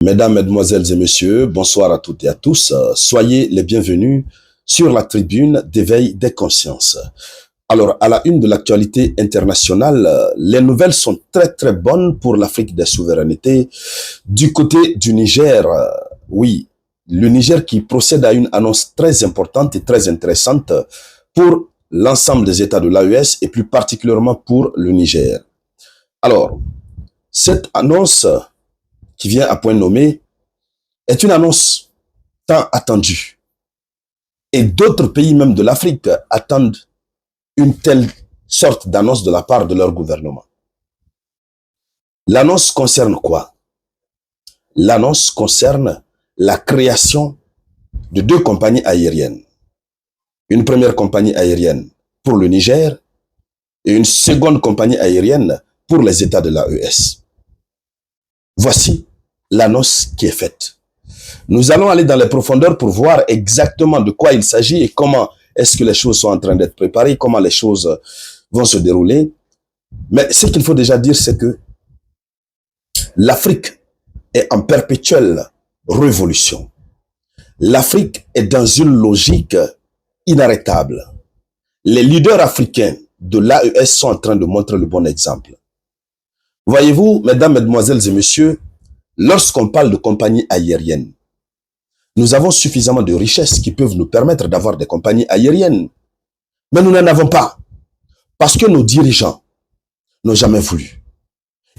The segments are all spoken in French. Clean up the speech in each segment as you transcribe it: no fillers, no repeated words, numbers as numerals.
Mesdames, Mesdemoiselles et Messieurs, bonsoir à toutes et à tous. Soyez les bienvenus sur la tribune d'éveil des consciences. Alors, à la une de l'actualité internationale, les nouvelles sont très bonnes pour l'Afrique des souverainetés. Du côté du Niger, oui, le Niger qui procède à une annonce très importante et très intéressante pour l'ensemble des États de l'AES et plus particulièrement pour le Niger. Alors, cette annonce qui vient à point nommé est une annonce tant attendue. Et d'autres pays même de l'Afrique attendent une telle sorte d'annonce de la part de leur gouvernement. L'annonce concerne quoi? L'annonce concerne la création de deux compagnies aériennes. Une première compagnie aérienne pour le Niger et une seconde compagnie aérienne pour les États de l'AES. Voici l'annonce qui est faite. Nous allons aller dans les profondeurs pour voir exactement de quoi il s'agit et comment est-ce que les choses sont en train d'être préparées, comment les choses vont se dérouler. Mais ce qu'il faut déjà dire, c'est que l'Afrique est en perpétuelle révolution. L'Afrique est dans une logique inarrêtable. Les leaders africains de l'AES sont en train de montrer le bon exemple. Voyez-vous, mesdames, mesdemoiselles et messieurs, lorsqu'on parle de compagnies aériennes, nous avons suffisamment de richesses qui peuvent nous permettre d'avoir des compagnies aériennes. Mais nous n'en avons pas. Parce que nos dirigeants n'ont jamais voulu.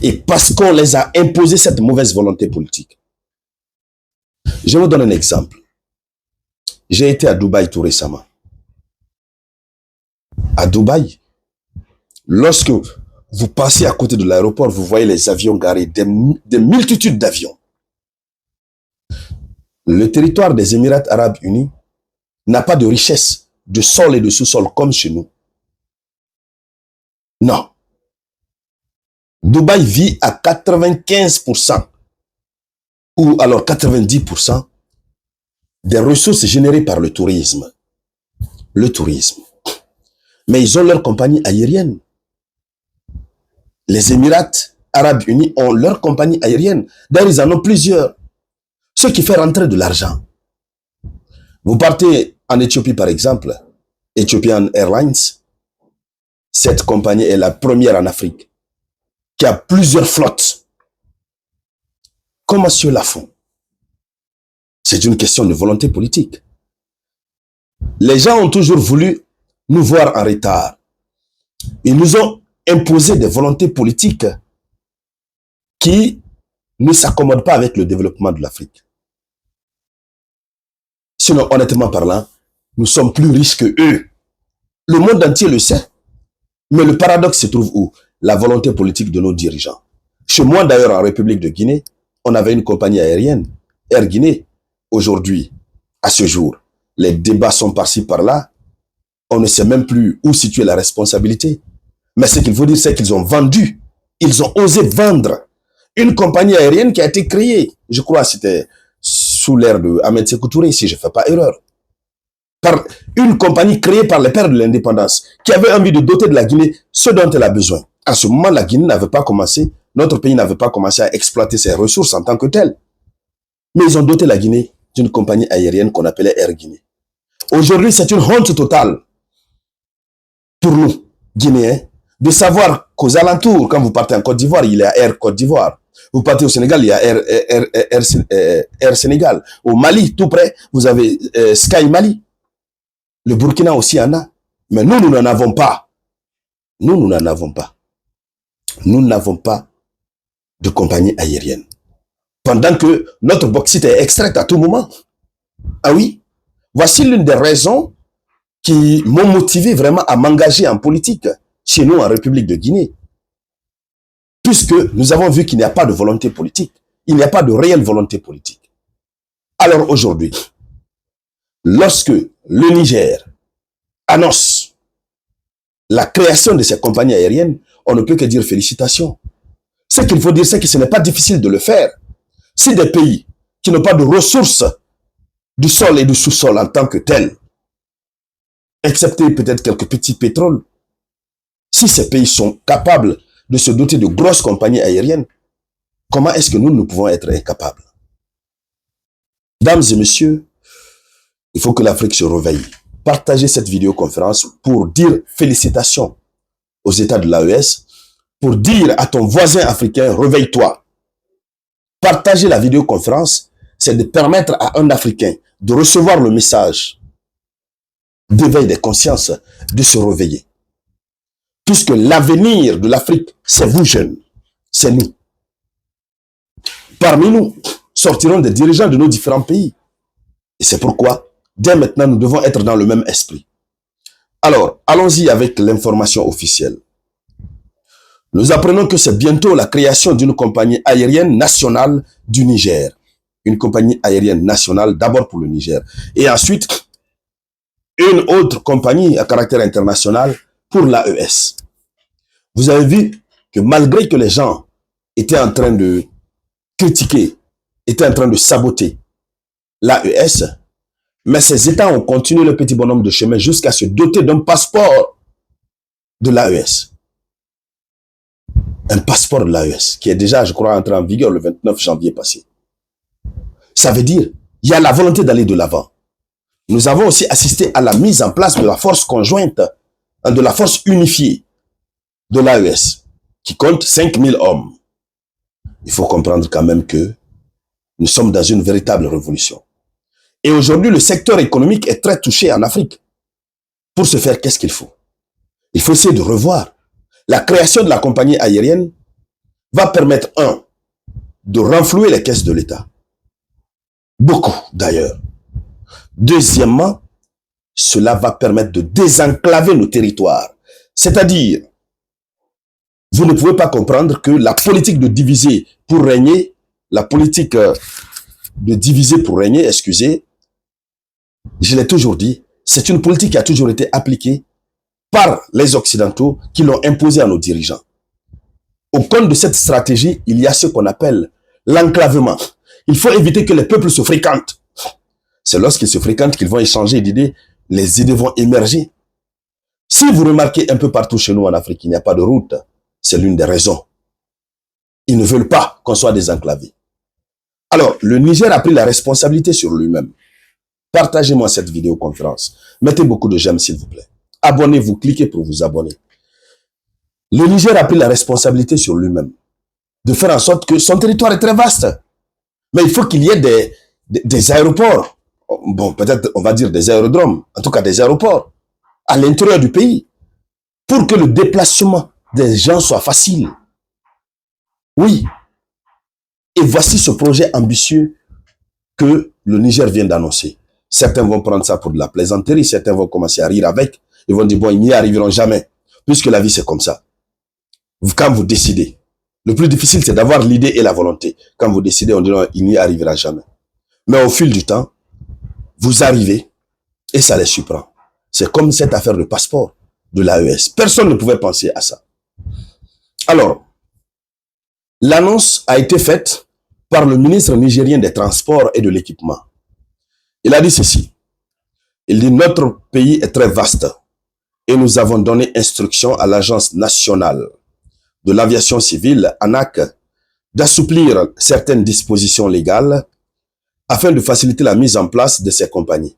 Et parce qu'on les a imposé cette mauvaise volonté politique. Je vous donne un exemple. J'ai été à Dubaï tout récemment. À Dubaï, lorsque vous passez à côté de l'aéroport, vous voyez les avions garés, des multitudes d'avions. Le territoire des Émirats arabes unis n'a pas de richesse de sol et de sous-sol comme chez nous. Non. Dubaï vit à 95% ou alors 90% des ressources générées par le tourisme. Le tourisme. Mais ils ont leur compagnie aérienne. Les Émirats arabes unis ont leur compagnie aérienne. D'ailleurs, ils en ont plusieurs. Ce qui fait rentrer de l'argent. Vous partez en Éthiopie, par exemple, Ethiopian Airlines. Cette compagnie est la première en Afrique, qui a plusieurs flottes. Comment ceux-là font? C'est une question de volonté politique. Les gens ont toujours voulu nous voir en retard. Ils nous ont imposé des volontés politiques qui ne s'accommodent pas avec le développement de l'Afrique. Sinon, honnêtement parlant, nous sommes plus riches que eux. Le monde entier le sait. Mais le paradoxe se trouve où? La volonté politique de nos dirigeants. Chez moi, d'ailleurs, en République de Guinée, on avait une compagnie aérienne, Air Guinée. Aujourd'hui, à ce jour, les débats sont par-ci, par-là. On ne sait même plus où situer la responsabilité. Mais ce qu'il faut dire, c'est qu'ils ont vendu. Ils ont osé vendre une compagnie aérienne qui a été créée. Je crois que c'était sous l'ère de Ahmed Sékou Touré, si je ne fais pas erreur. Par une compagnie créée par les pères de l'indépendance, qui avait envie de doter de la Guinée ce dont elle a besoin. À ce moment, la Guinée n'avait pas commencé, notre pays n'avait pas commencé à exploiter ses ressources en tant que tel. Mais ils ont doté la Guinée d'une compagnie aérienne qu'on appelait Air Guinée. Aujourd'hui, c'est une honte totale pour nous, Guinéens, de savoir qu'aux alentours, quand vous partez en Côte d'Ivoire, il y a Air Côte d'Ivoire. Vous partez au Sénégal, il y a Air Sénégal. Au Mali, tout près, vous avez Sky Mali. Le Burkina aussi en a. Mais nous, nous n'en avons pas. Nous n'en avons pas. Nous n'avons pas de compagnie aérienne. Pendant que notre bauxite est extraite à tout moment. Ah oui? Voici l'une des raisons qui m'ont motivé vraiment à m'engager en politique chez nous en République de Guinée. Puisque nous avons vu qu'il n'y a pas de volonté politique. Il n'y a pas de réelle volonté politique. Alors aujourd'hui, lorsque le Niger annonce la création de ces compagnies aériennes, on ne peut que dire félicitations. Ce qu'il faut dire, c'est que ce n'est pas difficile de le faire. Si des pays qui n'ont pas de ressources du sol et du sous-sol en tant que tels, excepté peut-être quelques petits pétroles, si ces pays sont capables de se doter de grosses compagnies aériennes, comment est-ce que nous pouvons être incapables? Dames et messieurs, il faut que l'Afrique se réveille. Partagez cette vidéoconférence pour dire félicitations aux États de l'AES, pour dire à ton voisin africain, réveille-toi. Partager la vidéoconférence, c'est de permettre à un Africain de recevoir le message d'éveil des consciences, de se réveiller. Puisque l'avenir de l'Afrique, c'est vous jeunes, c'est nous. Parmi nous, sortiront des dirigeants de nos différents pays. Et c'est pourquoi, dès maintenant, nous devons être dans le même esprit. Alors, allons-y avec l'information officielle. Nous apprenons que c'est bientôt la création d'une compagnie aérienne nationale du Niger. Une compagnie aérienne nationale d'abord pour le Niger. Et ensuite, une autre compagnie à caractère international pour l'AES. Vous avez vu que malgré que les gens étaient en train de critiquer, étaient en train de saboter l'AES, mais ces États ont continué le petit bonhomme de chemin jusqu'à se doter d'un passeport de l'AES. Un passeport de l'AES qui est déjà, je crois, entré en vigueur le 29 janvier passé. Ça veut dire il y a la volonté d'aller de l'avant. Nous avons aussi assisté à la mise en place de la force conjointe, de la force unifiée de l'AES, qui compte 5000 hommes. Il faut comprendre quand même que nous sommes dans une véritable révolution. Et aujourd'hui, le secteur économique est très touché en Afrique. Pour ce faire, qu'est-ce qu'il faut? Il faut essayer de revoir. La création de la compagnie aérienne va permettre, de renflouer les caisses de l'État. Beaucoup, d'ailleurs. Deuxièmement, cela va permettre de désenclaver nos territoires. C'est-à-dire, vous ne pouvez pas comprendre que la politique de diviser pour régner, excusez, je l'ai toujours dit, c'est une politique qui a toujours été appliquée par les Occidentaux qui l'ont imposée à nos dirigeants. Au compte de cette stratégie, il y a ce qu'on appelle l'enclavement. Il faut éviter que les peuples se fréquentent. C'est lorsqu'ils se fréquentent qu'ils vont échanger d'idées, les idées vont émerger. Si vous remarquez un peu partout chez nous en Afrique, il n'y a pas de route, c'est l'une des raisons. Ils ne veulent pas qu'on soit désenclavé. Alors, le Niger a pris la responsabilité sur lui-même. Partagez-moi cette vidéoconférence. Mettez beaucoup de j'aime, s'il vous plaît. Abonnez-vous, cliquez pour vous abonner. Le Niger a pris la responsabilité sur lui-même de faire en sorte que son territoire est très vaste. Mais il faut qu'il y ait des aéroports. Bon, peut-être on va dire des aérodromes, en tout cas des aéroports, à l'intérieur du pays, pour que le déplacement des gens soit facile. Oui. Et voici ce projet ambitieux que le Niger vient d'annoncer. Certains vont prendre ça pour de la plaisanterie, certains vont commencer à rire avec, ils vont dire, bon, ils n'y arriveront jamais, puisque la vie c'est comme ça. Quand vous décidez, le plus difficile c'est d'avoir l'idée et la volonté. Quand vous décidez, on dit, non, il n'y arrivera jamais. Mais au fil du temps, vous arrivez et ça les surprend. C'est comme cette affaire de passeport de l'AES. Personne ne pouvait penser à ça. Alors, l'annonce a été faite par le ministre nigérien des Transports et de l'Équipement. Il a dit ceci. Il dit, notre pays est très vaste et nous avons donné instruction à l'Agence nationale de l'aviation civile, ANAC, d'assouplir certaines dispositions légales afin de faciliter la mise en place de ces compagnies.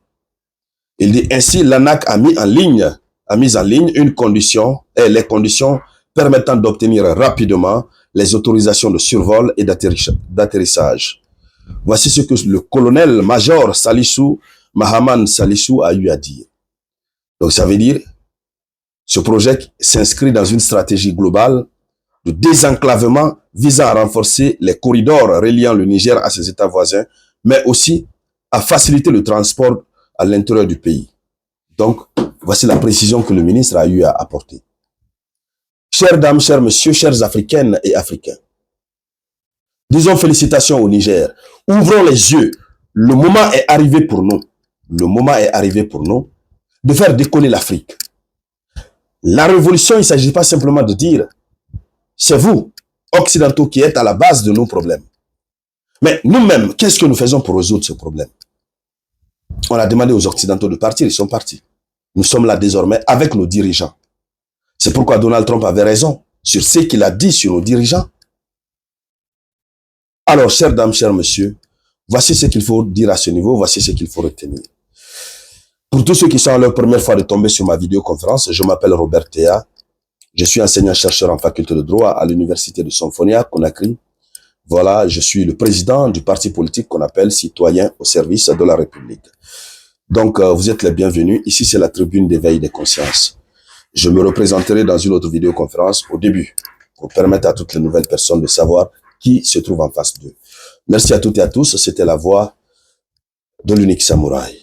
Il dit ainsi, l'ANAC a mis en ligne une condition et les conditions permettant d'obtenir rapidement les autorisations de survol et d'atterrissage. Voici ce que le colonel-major Mahaman Salissou a eu à dire. Donc ça veut dire, ce projet s'inscrit dans une stratégie globale de désenclavement visant à renforcer les corridors reliant le Niger à ses États voisins, mais aussi à faciliter le transport à l'intérieur du pays. Donc, voici la précision que le ministre a eu à apporter. Chères dames, chers messieurs, chers Africaines et Africains, disons félicitations au Niger. Ouvrons les yeux. Le moment est arrivé pour nous. Le moment est arrivé pour nous de faire décoller l'Afrique. La révolution, il ne s'agit pas simplement de dire c'est vous, Occidentaux, qui êtes à la base de nos problèmes. Mais nous-mêmes, qu'est-ce que nous faisons pour résoudre ce problème? On a demandé aux Occidentaux de partir, ils sont partis. Nous sommes là désormais avec nos dirigeants. C'est pourquoi Donald Trump avait raison sur ce qu'il a dit sur nos dirigeants. Alors, chères dames, chers messieurs, Voici ce qu'il faut dire à ce niveau, voici ce qu'il faut retenir. Pour tous ceux qui sont à leur première fois de tomber sur ma vidéoconférence, je m'appelle Robert Théa. Je suis enseignant-chercheur en faculté de droit à l'université de Somphonia, Conakry. Voilà, je suis le président du parti politique qu'on appelle Citoyens au service de la République. Donc, vous êtes les bienvenus. Ici, c'est la tribune d'éveil des consciences. Je me représenterai dans une autre vidéoconférence au début pour permettre à toutes les nouvelles personnes de savoir qui se trouve en face d'eux. Merci à toutes et à tous. C'était la voix de l'unique samouraï.